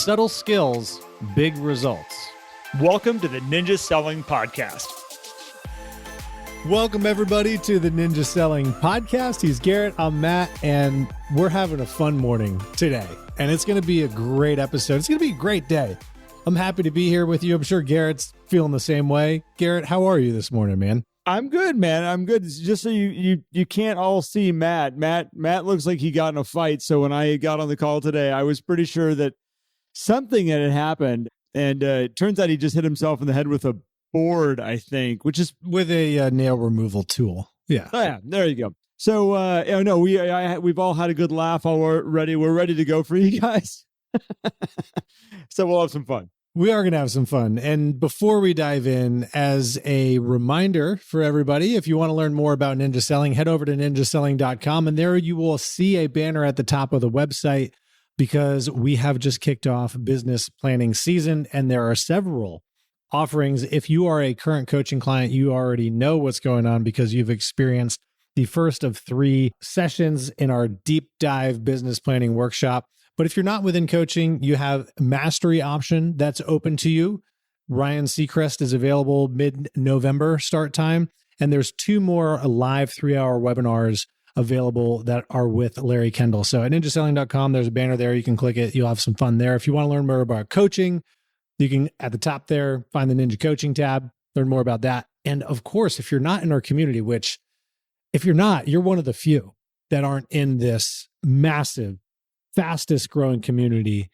Subtle skills, big results. Welcome to the Ninja Selling Podcast. Welcome, everybody, to the Ninja Selling Podcast. He's Garrett, I'm Matt, and we're having a fun morning today. And it's going to be a great episode. It's going to be a great day. I'm happy to be here with you. I'm sure Garrett's feeling the same way. Garrett, how are you this morning, man? I'm good, man. I'm good. It's just so you can't all see Matt. Matt looks like he got in a fight. So when I got on the call today, I was pretty sure that something had happened. And it turns out he just hit himself in the head with a board, I think, which is with a nail removal tool. Yeah. Oh, yeah. There you go. So no, we've all had a good laugh already. We're ready to go for you guys. So we'll have some fun. We are going to have some fun. And before we dive in, as a reminder for everybody, if you want to learn more about ninja selling, head over to ninjaselling.com. And there you will see a banner at the top of the website because we have just kicked off business planning season. And there are several offerings. If you are a current coaching client, you already know what's going on because you've experienced the first of 3 sessions in our deep dive business planning workshop. But if you're not within coaching, you have mastery option that's open to you. Ryan Seacrest is available mid-November start time. And there's 2 more live 3-hour webinars available that are with Larry Kendall. So at ninjaselling.com, there's a banner there. You can click it. You'll have some fun there. If you want to learn more about coaching, you can, at the top there, find the Ninja Coaching tab, learn more about that. And of course, if you're not in our community, which if you're not, you're one of the few that aren't in this massive, fastest growing community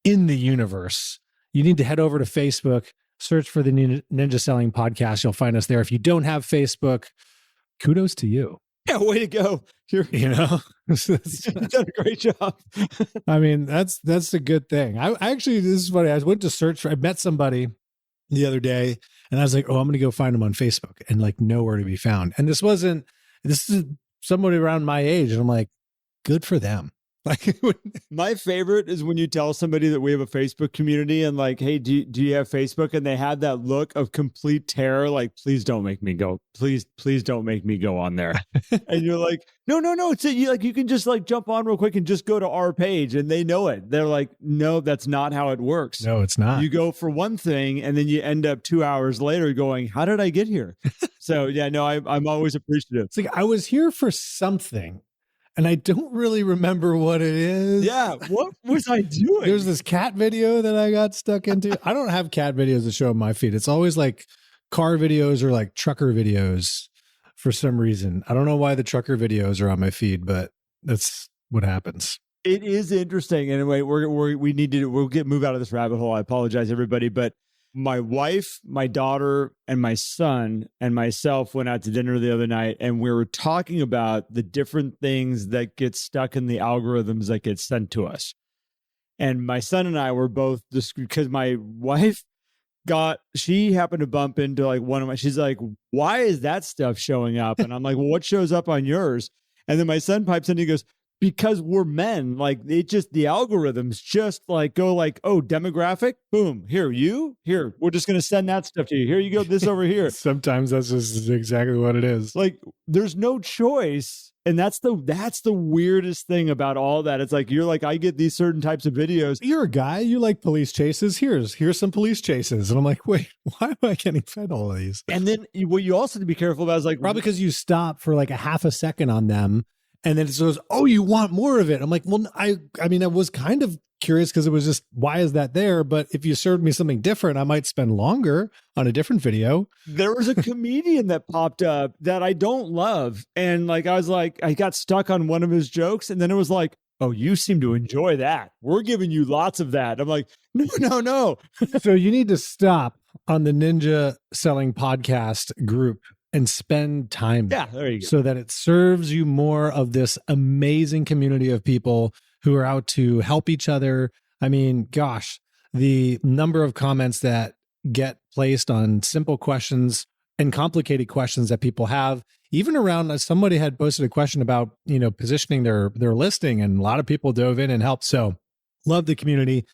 in the universe, you need to head over to Facebook, search for the Ninja Selling Podcast. You'll find us there. If you don't have Facebook, kudos to you. Yeah, way to go. You've done a great job. I mean, that's a good thing. I actually, this is funny. I went to search for, I met somebody the other day and I was like, oh, I'm going to go find him on Facebook, and like nowhere to be found. And this is somebody around my age. And I'm like, good for them. Like, my favorite is when you tell somebody that we have a Facebook community and like, hey, do you have Facebook? And they have that look of complete terror. Like, please don't make me go. Please don't make me go on there. And you're like, no. It's you can just like jump on real quick and just go to our page, and they know it. They're like, no, that's not how it works. No, it's not. You go for one thing and then you end up 2 hours later going, how did I get here? So yeah, no, I'm always appreciative. It's like, I was here for something, and I don't really remember what it is. Yeah, what was I doing? There's this cat video that I got stuck into. I don't have cat videos that show on my feed. It's always like car videos or like trucker videos for some reason. I don't know why the trucker videos are on my feed, but that's what happens. It is interesting. Anyway, we'll move out of this rabbit hole. I apologize, everybody, but my wife, my daughter, and my son and myself went out to dinner the other night, and we were talking about the different things that get stuck in the algorithms that get sent to us. And my son and I were both, because my wife she happened to bump into like she's like, why is that stuff showing up? And I'm like, well, what shows up on yours? And then my son pipes in and he goes, because we're men, like the algorithms just like go like, oh, demographic, boom, here, we're just going to send that stuff to you. Here you go, this over here. Sometimes that's just exactly what it is. Like there's no choice. And that's the weirdest thing about all that. It's like, you're like, I get these certain types of videos. You're a guy, you like police chases. Here's some police chases. And I'm like, wait, why am I getting fed all of these? And then what you also have to be careful about is like, probably because you stop for like a half a second on them. And then it goes, oh, you want more of it. I'm like, well, I mean, I was kind of curious because it was just, why is that there? But if you served me something different, I might spend longer on a different video. There was a comedian that popped up that I don't love. And like, I got stuck on one of his jokes. And then it was like, oh, you seem to enjoy that. We're giving you lots of that. I'm like, no. So you need to stop on the Ninja Selling Podcast group and spend time there. Yeah, there you go. So that it serves you more of this amazing community of people who are out to help each other. I mean, gosh, the number of comments that get placed on simple questions and complicated questions that people have, even around, somebody had posted a question about, positioning their listing, and a lot of people dove in and helped. So love the community.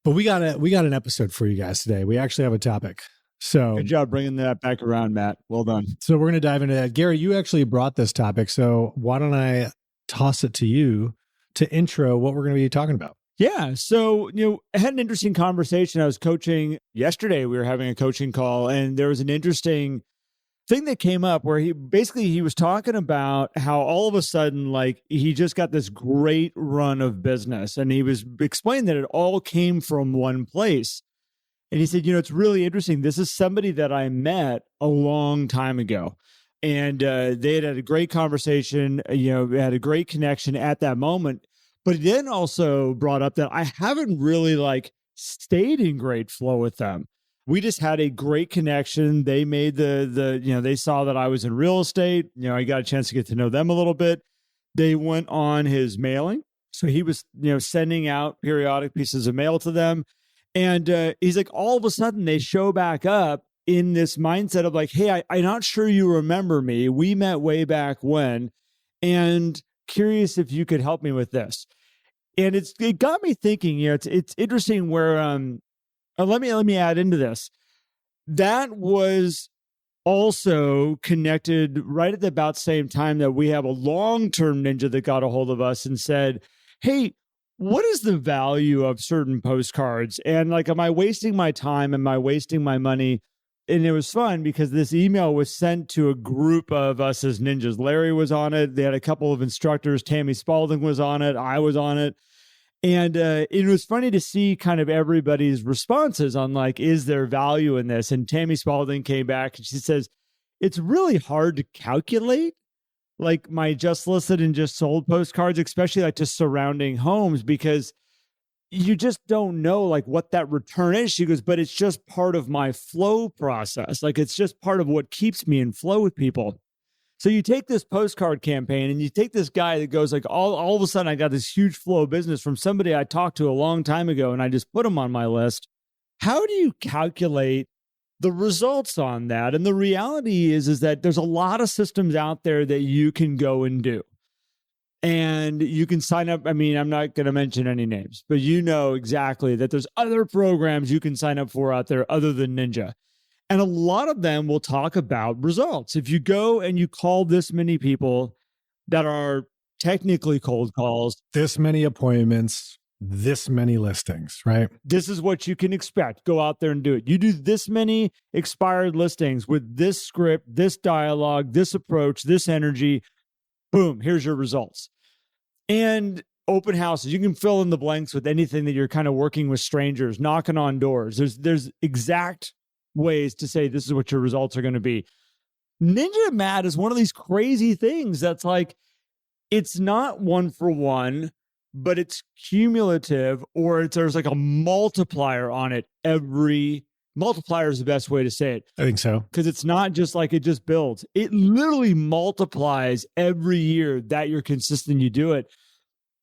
But we got an episode for you guys today. We actually have a topic. So good job bringing that back around, Matt. Well done. So we're going to dive into that. Gary, you actually brought this topic. So why don't I toss it to you to intro what we're going to be talking about? Yeah. So, I had an interesting conversation. I was coaching yesterday. We were having a coaching call, and there was an interesting thing that came up where he was talking about how all of a sudden, like, he just got this great run of business, and he was explaining that it all came from one place. And he said, it's really interesting. This is somebody that I met a long time ago. And they had a great conversation, had a great connection at that moment. But he then also brought up that I haven't really like stayed in great flow with them. We just had a great connection. They made they saw that I was in real estate. I got a chance to get to know them a little bit. They went on his mailing. So he was, sending out periodic pieces of mail to them. And he's like, all of a sudden they show back up in this mindset of like, hey, I'm not sure you remember me. We met way back when, and curious if you could help me with this. And it got me thinking, it's interesting where, let me add into this. That was also connected right at the about same time that we have a long-term ninja that got a hold of us and said, hey, what is the value of certain postcards? And like, am I wasting my time? Am I wasting my money? And it was fun because this email was sent to a group of us as ninjas. Larry was on it. They had a couple of instructors. Tammy Spalding was on it. I was on it. And it was funny to see kind of everybody's responses on like, is there value in this? And Tammy Spalding came back and she says, it's really hard to calculate like my just listed and just sold postcards, especially like to surrounding homes, because you just don't know like what that return is. She goes, but it's just part of my flow process. Like it's just part of what keeps me in flow with people. So you take this postcard campaign and you take this guy that goes like, all of a sudden I got this huge flow of business from somebody I talked to a long time ago and I just put him on my list. How do you calculate the results on that? And the reality is that there's a lot of systems out there that you can go and do. And you can sign up. I mean, I'm not going to mention any names, but you know exactly that there's other programs you can sign up for out there other than Ninja. And a lot of them will talk about results. If you go and you call this many people that are technically cold calls, this many appointments, this many listings, right? This is what you can expect. Go out there and do it. You do this many expired listings with this script, this dialogue, this approach, this energy. Boom, here's your results. And open houses, you can fill in the blanks with anything that you're kind of working with strangers, knocking on doors. There's exact ways to say this is what your results are going to be. Ninja Matt is one of these crazy things that's like, it's not one for one, but it's cumulative, or there's like a multiplier on it. Multiplier is the best way to say it. I think so. Because it's not just like it just builds. It literally multiplies every year that you're consistent, you do it.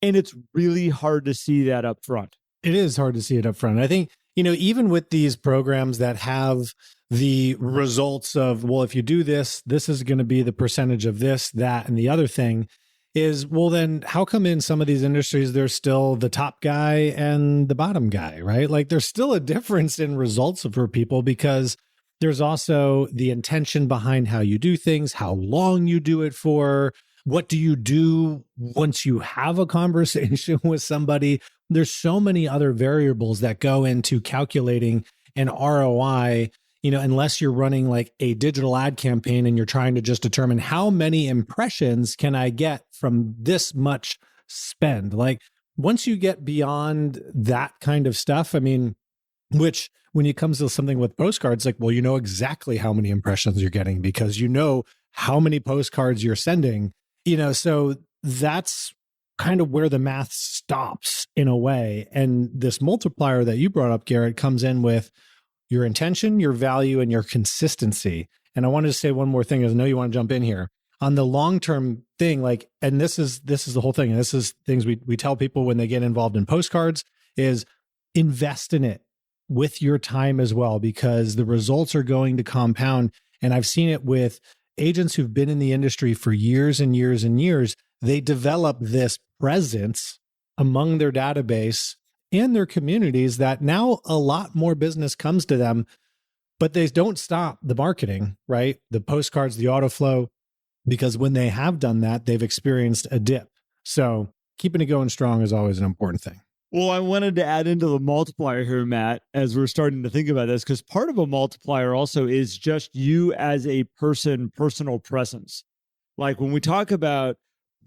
And it's really hard to see that up front. It is hard to see it up front. I think, even with these programs that have the results of, well, if you do this, this is going to be the percentage of this, that, and the other thing is, well, then how come in some of these industries, there's still the top guy and the bottom guy, right? Like there's still a difference in results for people because there's also the intention behind how you do things, how long you do it for, what do you do once you have a conversation with somebody? There's so many other variables that go into calculating an ROI, unless you're running like a digital ad campaign and you're trying to just determine how many impressions can I get from this much spend. Like once you get beyond that kind of stuff, I mean, which when it comes to something with postcards, like, well, you know exactly how many impressions you're getting because you know how many postcards you're sending, so that's kind of where the math stops in a way. And this multiplier that you brought up, Garrett, comes in with your intention, your value, and your consistency. And I wanted to say one more thing, because I know you want to jump in here. On the long-term thing, like, and this is the whole thing, and this is things we tell people when they get involved in postcards, is invest in it with your time as well, because the results are going to compound. And I've seen it with agents who've been in the industry for years and years and years. They develop this presence among their database and their communities that now a lot more business comes to them, but they don't stop the marketing, right? The postcards, the auto flow, because when they have done that, they've experienced a dip. So keeping it going strong is always an important thing. Well, I wanted to add into the multiplier here, Matt, as we're starting to think about this, because part of a multiplier also is just you as a person, personal presence. Like when we talk about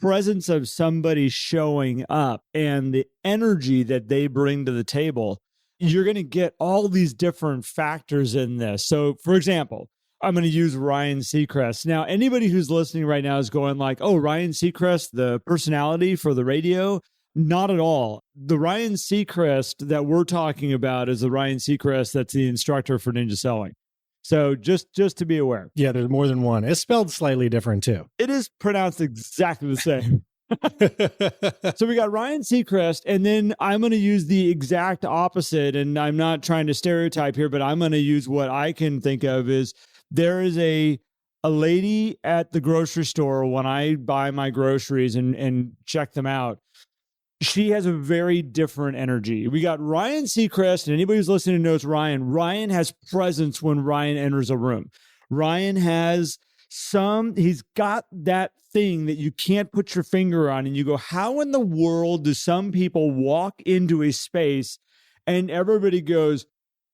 presence of somebody showing up and the energy that they bring to the table, you're going to get all these different factors in this. So, for example, I'm going to use Ryan Seacrest. Now, anybody who's listening right now is going like, oh, Ryan Seacrest, the personality for the radio? Not at all. The Ryan Seacrest that we're talking about is the Ryan Seacrest that's the instructor for Ninja Selling. So just to be aware. Yeah, there's more than one. It's spelled slightly different too. It is pronounced exactly the same. So we got Ryan Seacrest, and then I'm going to use the exact opposite, and I'm not trying to stereotype here, but I'm going to use what I can think of is there is a lady at the grocery store when I buy my groceries and check them out. She has a very different energy. We got Ryan Seacrest, and anybody who's listening knows Ryan. Ryan has presence when Ryan enters a room. Ryan has he's got that thing that you can't put your finger on, and you go, how in the world do some people walk into a space and everybody goes,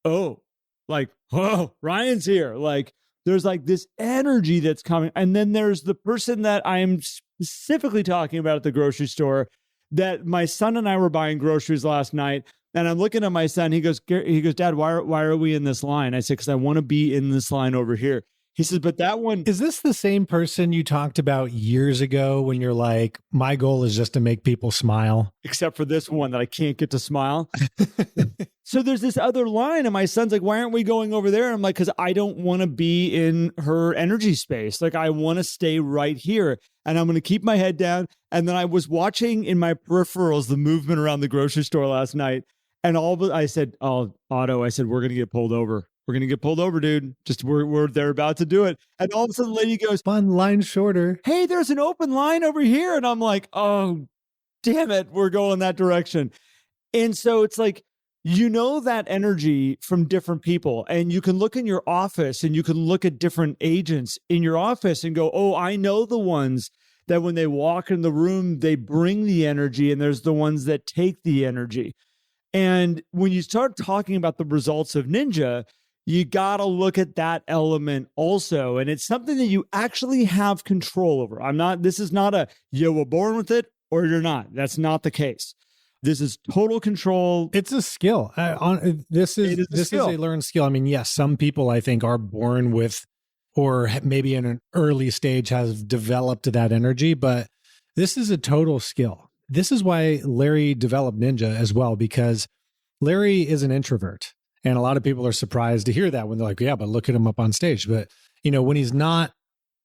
oh, like, oh, Ryan's here. Like, there's like this energy that's coming. And then there's the person that I'm specifically talking about at the grocery store that my son and I were buying groceries last night, and I'm looking at my son. He goes, Dad, why are we in this line? I said, because I want to be in this line over here. He says, but that one... Is this the same person you talked about years ago when you're like, my goal is just to make people smile? Except for this one that I can't get to smile. So there's this other line, and my son's like, why aren't we going over there? I'm like, because I don't want to be in her energy space. Like, I want to stay right here, and I'm going to keep my head down. And then I was watching in my peripherals the movement around the grocery store last night, and I said, oh, Otto, I said, we're going to get pulled over. We're going to get pulled over, dude. Just they're about to do it. And all of a sudden the lady goes, one line shorter. Hey, there's an open line over here. And I'm like, oh, damn it. We're going that direction. And so it's like, you know, that energy from different people, and you can look in your office and you can look at different agents in your office and go, oh, I know the ones that when they walk in the room, they bring the energy, and there's the ones that take the energy. And when you start talking about the results of Ninja, you got to look at that element also. And it's something that you actually have control over. This is not you were born with it or you're not. That's not the case. This is total control. It's a skill. This is a learned skill. I mean, yes, some people I think are born with, or maybe in an early stage has developed that energy, but this is a total skill. This is why Larry developed Ninja as well, because Larry is an introvert. And a lot of people are surprised to hear that when they're like, yeah, but look at him up on stage. But, you know, when he's not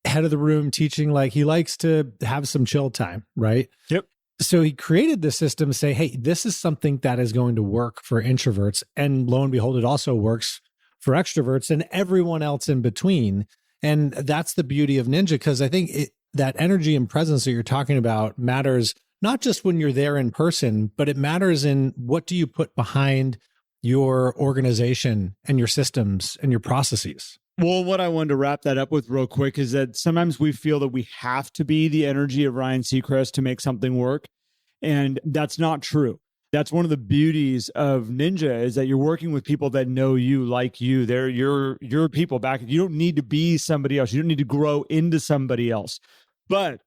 head of the room teaching, like he likes to have some chill time, right? Yep. So he created the system to say, hey, this is something that is going to work for introverts. And lo and behold, it also works for extroverts and everyone else in between. And that's the beauty of Ninja, because I think that energy and presence that you're talking about matters not just when you're there in person, but it matters in what do you put behind your organization and your systems and your processes. Well, what I wanted to wrap that up with real quick is that sometimes we feel that we have to be the energy of Ryan Seacrest to make something work. And that's not true. That's one of the beauties of Ninja, is that you're working with people that know you, like you. They're your people back. You don't need to be somebody else. You don't need to grow into somebody else. But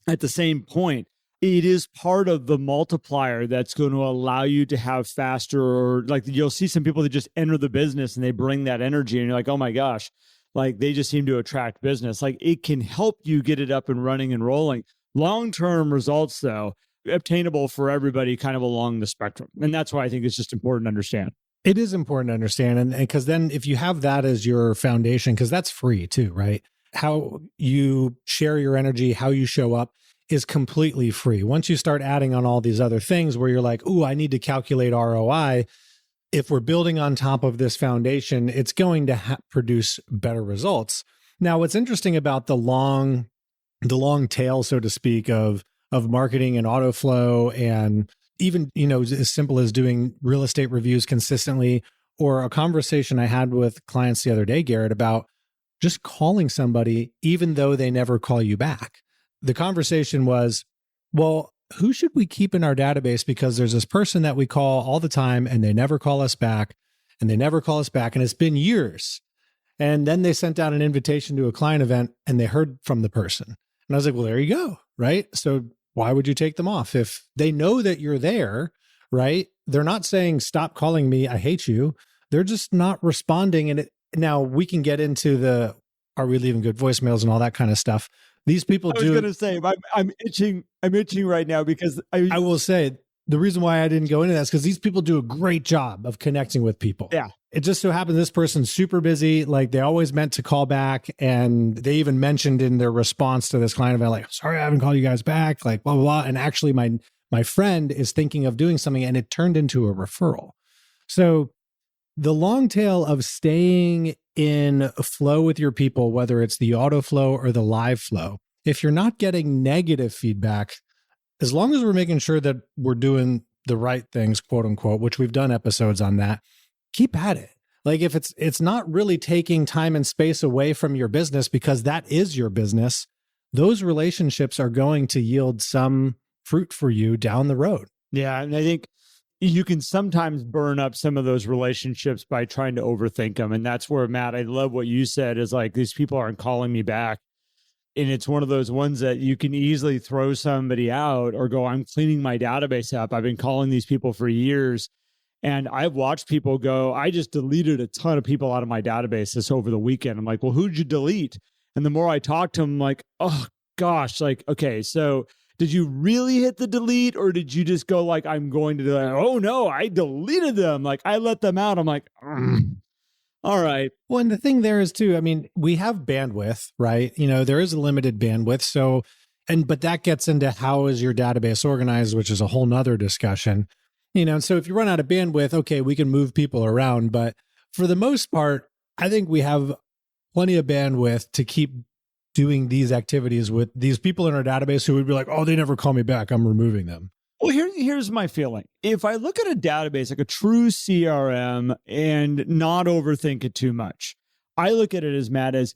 at the same point, it is part of the multiplier that's going to allow you to have faster, or like you'll see some people that just enter the business and they bring that energy and you're like, oh my gosh, like they just seem to attract business. Like it can help you get it up and running and rolling. Long-term results, though, obtainable for everybody kind of along the spectrum. And that's why I think it's just important to understand. It is important to understand. And because then if you have that as your foundation, because that's free too, right? How you share your energy, how you show up, is completely free. Once you start adding on all these other things where you're like, ooh, I need to calculate ROI, if we're building on top of this foundation, it's going to produce better results. Now, what's interesting about the long tail, so to speak, of marketing and auto flow, and even, you know, as simple as doing real estate reviews consistently, or a conversation I had with clients the other day, Garrett, about just calling somebody even though they never call you back. The conversation was, well, who should we keep in our database? Because there's this person that we call all the time and they never call us back and they never call us back. And it's been years. And then they sent out an invitation to a client event and they heard from the person. And I was like, well, there you go. Right. So why would you take them off? If they know that you're there, right? They're not saying, stop calling me, I hate you. They're just not responding. And now we can get into the, are we leaving good voicemails and all that kind of stuff. These people do. I was going to say, I'm itching right now because I will say the reason why I didn't go into that is because these people do a great job of connecting with people. Yeah. It just so happens this person's super busy. Like they always meant to call back. And they even mentioned in their response to this client event, like, sorry, I haven't called you guys back, like blah, blah, blah. And actually my friend is thinking of doing something and it turned into a referral. So the long tail of staying in flow with your people, whether it's the auto flow or the live flow, if you're not getting negative feedback, as long as we're making sure that we're doing the right things, quote unquote, which we've done episodes on that, keep at it. Like if it's not really taking time and space away from your business, because that is your business, those relationships are going to yield some fruit for you down the road. Yeah. And I think you can sometimes burn up some of those relationships by trying to overthink them. And that's where, Matt, I love what you said is like, these people aren't calling me back. And it's one of those ones that you can easily throw somebody out or go, I'm cleaning my database up. I've been calling these people for years. And I've watched people go, I just deleted a ton of people out of my database this over the weekend. I'm like, well, who'd you delete? And the more I talk to them, I'm like, oh gosh, like, okay, so did you really hit the delete or did you just go like, I'm going to do that? Oh no, I deleted them. Like I let them out. I'm like, all right. Well, and the thing there is too, I mean, we have bandwidth, right? You know, there is a limited bandwidth. So, but that gets into how is your database organized, which is a whole nother discussion. You know, so if you run out of bandwidth, okay, we can move people around. But for the most part, I think we have plenty of bandwidth to keep doing these activities with these people in our database who would be like, oh, they never call me back, I'm removing them. Well, here's my feeling. If I look at a database, like a true CRM, and not overthink it too much, I look at it as, Matt, as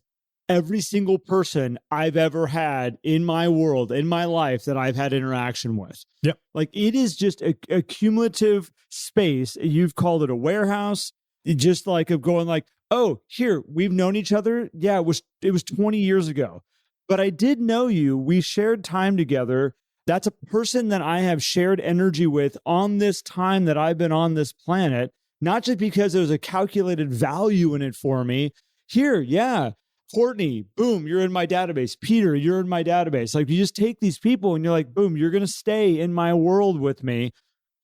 every single person I've ever had in my world, in my life that I've had interaction with. Yep. Like it is just a cumulative space. You've called it a warehouse, just like of going like, oh, here, we've known each other. Yeah, it was 20 years ago, but I did know you. We shared time together. That's a person that I have shared energy with on this time that I've been on this planet, not just because there's a calculated value in it for me. Here, yeah, Courtney, boom, you're in my database. Peter, you're in my database. Like you just take these people and you're like, boom, you're going to stay in my world with me.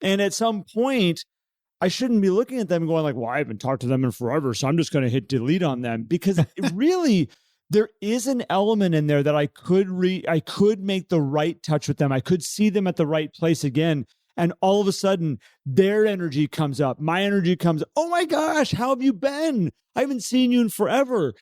And at some point, I shouldn't be looking at them going like, well, I haven't talked to them in forever, so I'm just going to hit delete on them. Because really, there is an element in there that I could make the right touch with them. I could see them at the right place again. And all of a sudden, their energy comes up. My energy comes, oh my gosh, how have you been? I haven't seen you in forever.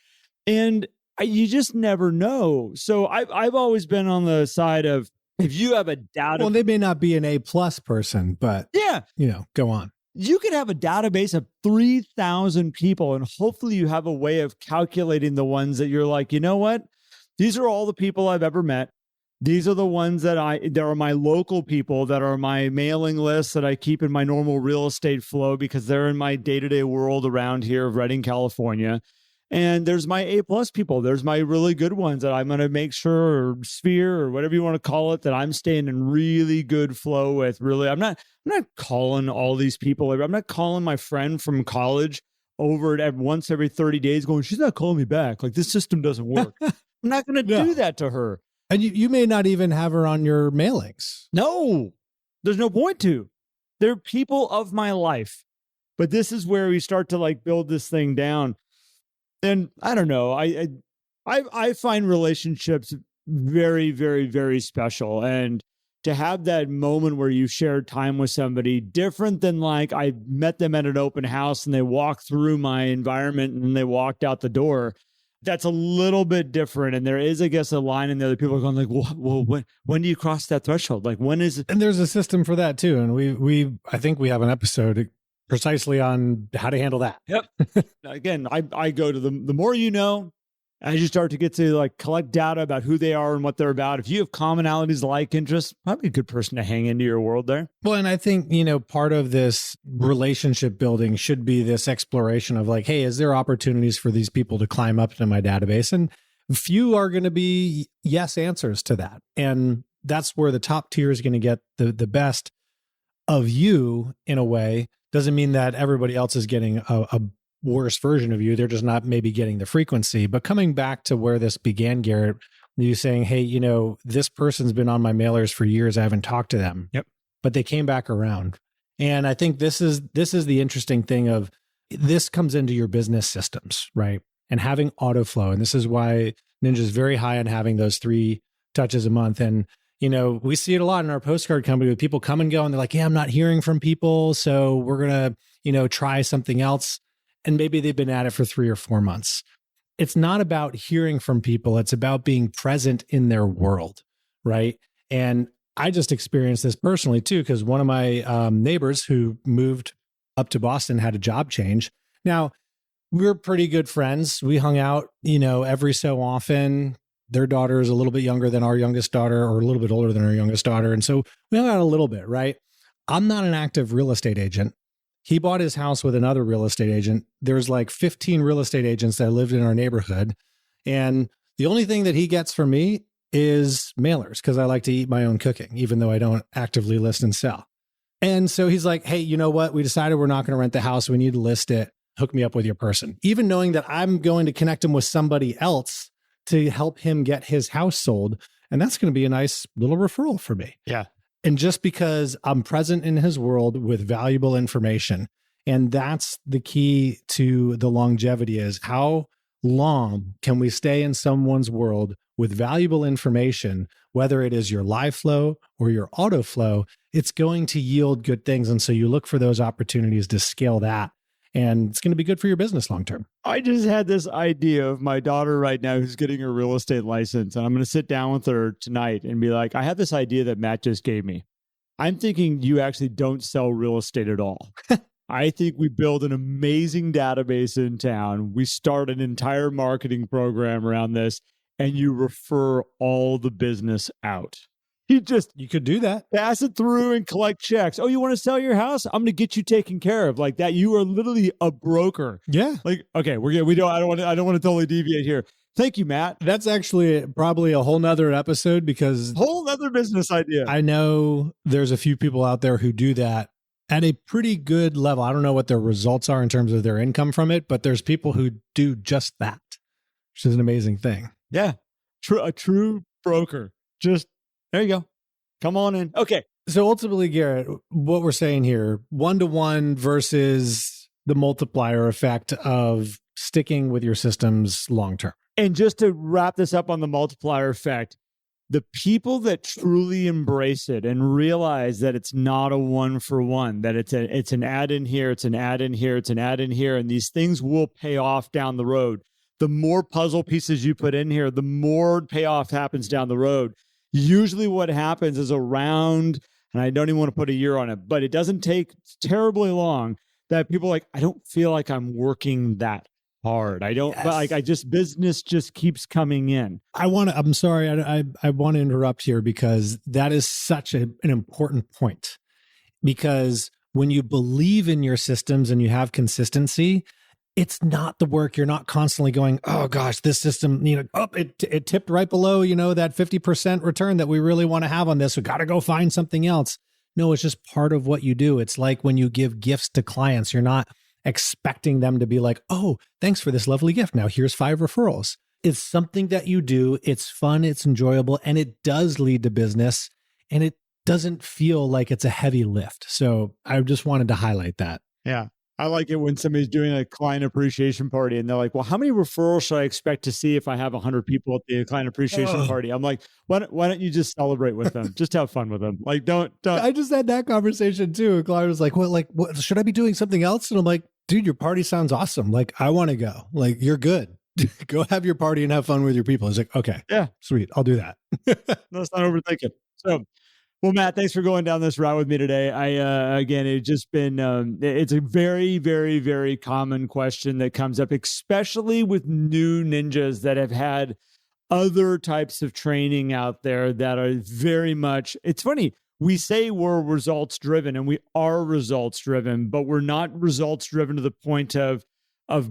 And you just never know. So I've always been on the side of, if you have a data. Well, they may not be an A+ person, but yeah, you know, go on. You could have a database of 3,000 people, and hopefully you have a way of calculating the ones that you're like, you know what? These are all the people I've ever met. These are the ones that are my local people, that are my mailing list that I keep in my normal real estate flow because they're in my day-to-day world around here of Redding, California. And there's my A+ people. There's my really good ones that I'm going to make sure, or sphere, or whatever you want to call it, that I'm staying in really good flow with. Really, I'm not calling all these people. I'm not calling my friend from college over at once every 30 days going, she's not calling me back. Like this system doesn't work. I'm not going to do that to her. And you may not even have her on your mailings. No, there's no point to. They're people of my life. But this is where we start to like build this thing down. And I don't know, I find relationships very, very, very special. And to have that moment where you shared time with somebody different than like I met them at an open house and they walked through my environment and then they walked out the door. That's a little bit different. And there is, I guess, a line in there that people are going like, well, when do you cross that threshold? Like when is it? And there's a system for that too. And I think we have an episode precisely on how to handle that. Yep. Again, I go to the more you know, as you start to get to like collect data about who they are and what they're about, if you have commonalities, like interests, probably a good person to hang into your world there. Well, and I think, part of this relationship building should be this exploration of like, hey, is there opportunities for these people to climb up into my database? And few are going to be yes answers to that. And that's where the top tier is going to get the best of you in a way. Doesn't mean that everybody else is getting a worse version of you. They're just not maybe getting the frequency. But coming back to where this began, Garrett, you saying, hey, this person's been on my mailers for years. I haven't talked to them. Yep. But they came back around. And I think this is the interesting thing of this comes into your business systems, right? And having auto flow. And this is why Ninja is very high on having those 3 touches a month. And we see it a lot in our postcard company with people come and go and they're like, yeah, I'm not hearing from people. So we're going to, try something else. And maybe they've been at it for 3 or 4 months. It's not about hearing from people. It's about being present in their world. Right. And I just experienced this personally too, because one of my neighbors who moved up to Boston had a job change. Now, we're pretty good friends. We hung out, every so often. Their daughter is a little bit younger than our youngest daughter, or a little bit older than our youngest daughter. And so we hung out a little bit, right? I'm not an active real estate agent. He bought his house with another real estate agent. There's like 15 real estate agents that lived in our neighborhood. And the only thing that he gets from me is mailers, because I like to eat my own cooking, even though I don't actively list and sell. And so he's like, hey, you know what? We decided we're not going to rent the house. We need to list it. Hook me up with your person. Even knowing that I'm going to connect him with somebody else to help him get his house sold. And that's going to be a nice little referral for me. Yeah. And just because I'm present in his world with valuable information. And that's the key to the longevity is how long can we stay in someone's world with valuable information, whether it is your live flow or your auto flow, it's going to yield good things. And so you look for those opportunities to scale that. And it's going to be good for your business long term. I just had this idea of my daughter right now who's getting her real estate license. And I'm going to sit down with her tonight and be like, I have this idea that Matt just gave me. I'm thinking you actually don't sell real estate at all. I think we build an amazing database in town. We start an entire marketing program around this, and you refer all the business out. You could do that. Pass it through and collect checks. Oh, you want to sell your house? I'm going to get you taken care of like that. You are literally a broker. Yeah. Like, okay, we're good. I don't want to totally deviate here. Thank you, Matt. That's actually probably a whole nother episode because whole nother business idea. I know there's a few people out there who do that at a pretty good level. I don't know what their results are in terms of their income from it, but there's people who do just that, which is an amazing thing. Yeah. A true broker. Just there you go. Come on in. Okay. So ultimately, Garrett, what we're saying here, 1-to-1 versus the multiplier effect of sticking with your systems long-term. And just to wrap this up on the multiplier effect, the people that truly embrace it and realize that it's not a 1-for-1, that it's an add in here, it's an add in here, it's an add in here, and these things will pay off down the road. The more puzzle pieces you put in here, the more payoff happens down the road. Usually what happens is around, and I don't even want to put a year on it, but it doesn't take terribly long that people are like, I don't feel like I'm working that hard. I don't, yes. Business just keeps coming in. I'm sorry, I want to interrupt here because that is such an important point. Because when you believe in your systems and you have consistency, it's not the work. You're not constantly going, oh gosh, this system, it tipped right below, that 50% return that we really want to have on this. We got to go find something else. No, it's just part of what you do. It's like when you give gifts to clients, you're not expecting them to be like, oh, thanks for this lovely gift. Now here's 5 referrals. It's something that you do. It's fun. It's enjoyable. And it does lead to business. And it doesn't feel like it's a heavy lift. So I just wanted to highlight that. Yeah. I like it when somebody's doing a client appreciation party and they're like, well, how many referrals should I expect to see if I have 100 people at the client appreciation party? I'm like, why don't you just celebrate with them? Just have fun with them. Like, don't. I just had that conversation too. A client was like, what, should I be doing something else? And I'm like, dude, your party sounds awesome. Like, I want to go. Like, you're good. Go have your party and have fun with your people. He's like, okay, yeah, sweet. I'll do that. Let's not overthink it. So Well, Matt, thanks for going down this route with me today. Again, it's just been, it's a very, very, very common question that comes up, especially with new ninjas that have had other types of training out there that are very much, it's funny, we say we're results driven and we are results driven, but we're not results driven to the point of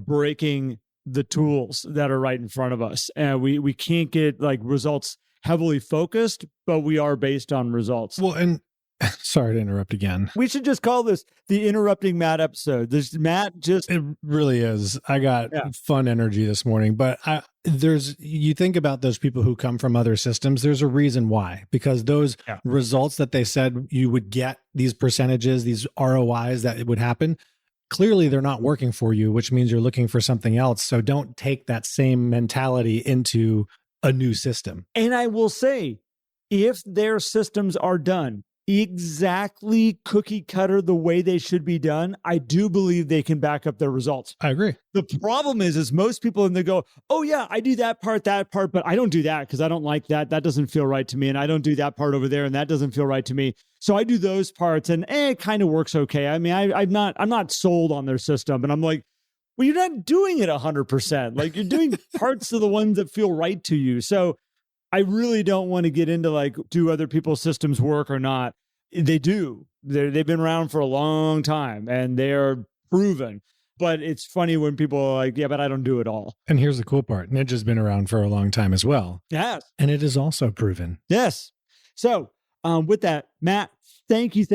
breaking the tools that are right in front of us. And we can't get like results heavily focused, but we are based on results. Well, and sorry to interrupt again. We should just call this the Interrupting Matt episode. It really is. I got fun energy this morning, but you think about those people who come from other systems, there's a reason why, because those results that they said you would get, these percentages, these ROIs that it would happen, clearly they're not working for you, which means you're looking for something else. So don't take that same mentality into a new system. And I will say, if their systems are done exactly cookie cutter the way they should be done, I do believe they can back up their results. I agree. The problem is most people, and they go, oh yeah, I do that part, but I don't do that because I don't like that. That doesn't feel right to me. And I don't do that part over there, and that doesn't feel right to me. So I do those parts, and it kind of works okay. I mean, I'm not sold on their system, and I'm like, well, you're not doing it 100%. Like, you're doing parts of the ones that feel right to you. So I really don't want to get into like, do other people's systems work or not? They do. They've been around for a long time and they're proven. But it's funny when people are like, yeah, but I don't do it all. And here's the cool part. Ninja's been around for a long time as well. Yes. And it is also proven. Yes. So with that, Matt, thank you.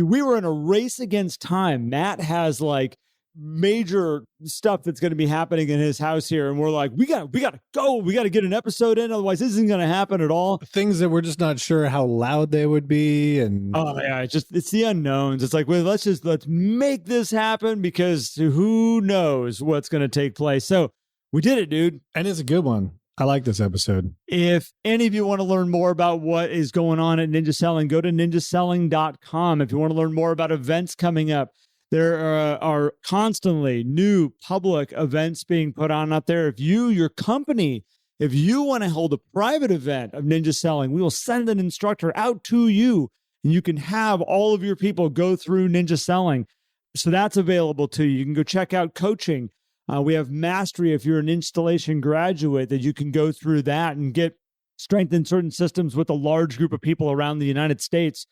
We were in a race against time. Matt has like major stuff that's going to be happening in his house here, and we're like, we got to go, we got to get an episode in, otherwise this isn't going to happen at all. Things that we're just not sure how loud they would be, and it's the unknowns. It's like, well, let's make this happen, because who knows what's going to take place. So we did it, dude, and it's a good one. I like this episode. If any of you want to learn more about what is going on at Ninja Selling, go to ninjaselling.com. If you want to learn more about events coming up, there are constantly new public events being put on out there. If your company, if you want to hold a private event of Ninja Selling, we will send an instructor out to you, and you can have all of your people go through Ninja Selling. So that's available to you. You can go check out coaching. We have mastery if you're an installation graduate, that you can go through that and get strength in certain systems with a large group of people around the United States.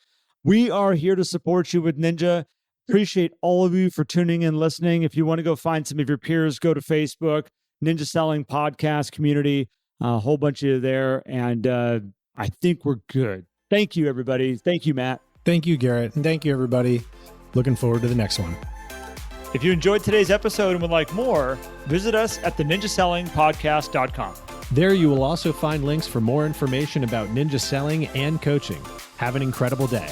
We are here to support you with Ninja. Appreciate all of you for tuning in, listening. If you want to go find some of your peers, go to Facebook, Ninja Selling Podcast Community, a whole bunch of you there. And I think we're good. Thank you, everybody. Thank you, Matt. Thank you, Garrett. And thank you, everybody. Looking forward to the next one. If you enjoyed today's episode and would like more, visit us at theninjasellingpodcast.com. There you will also find links for more information about Ninja Selling and coaching. Have an incredible day.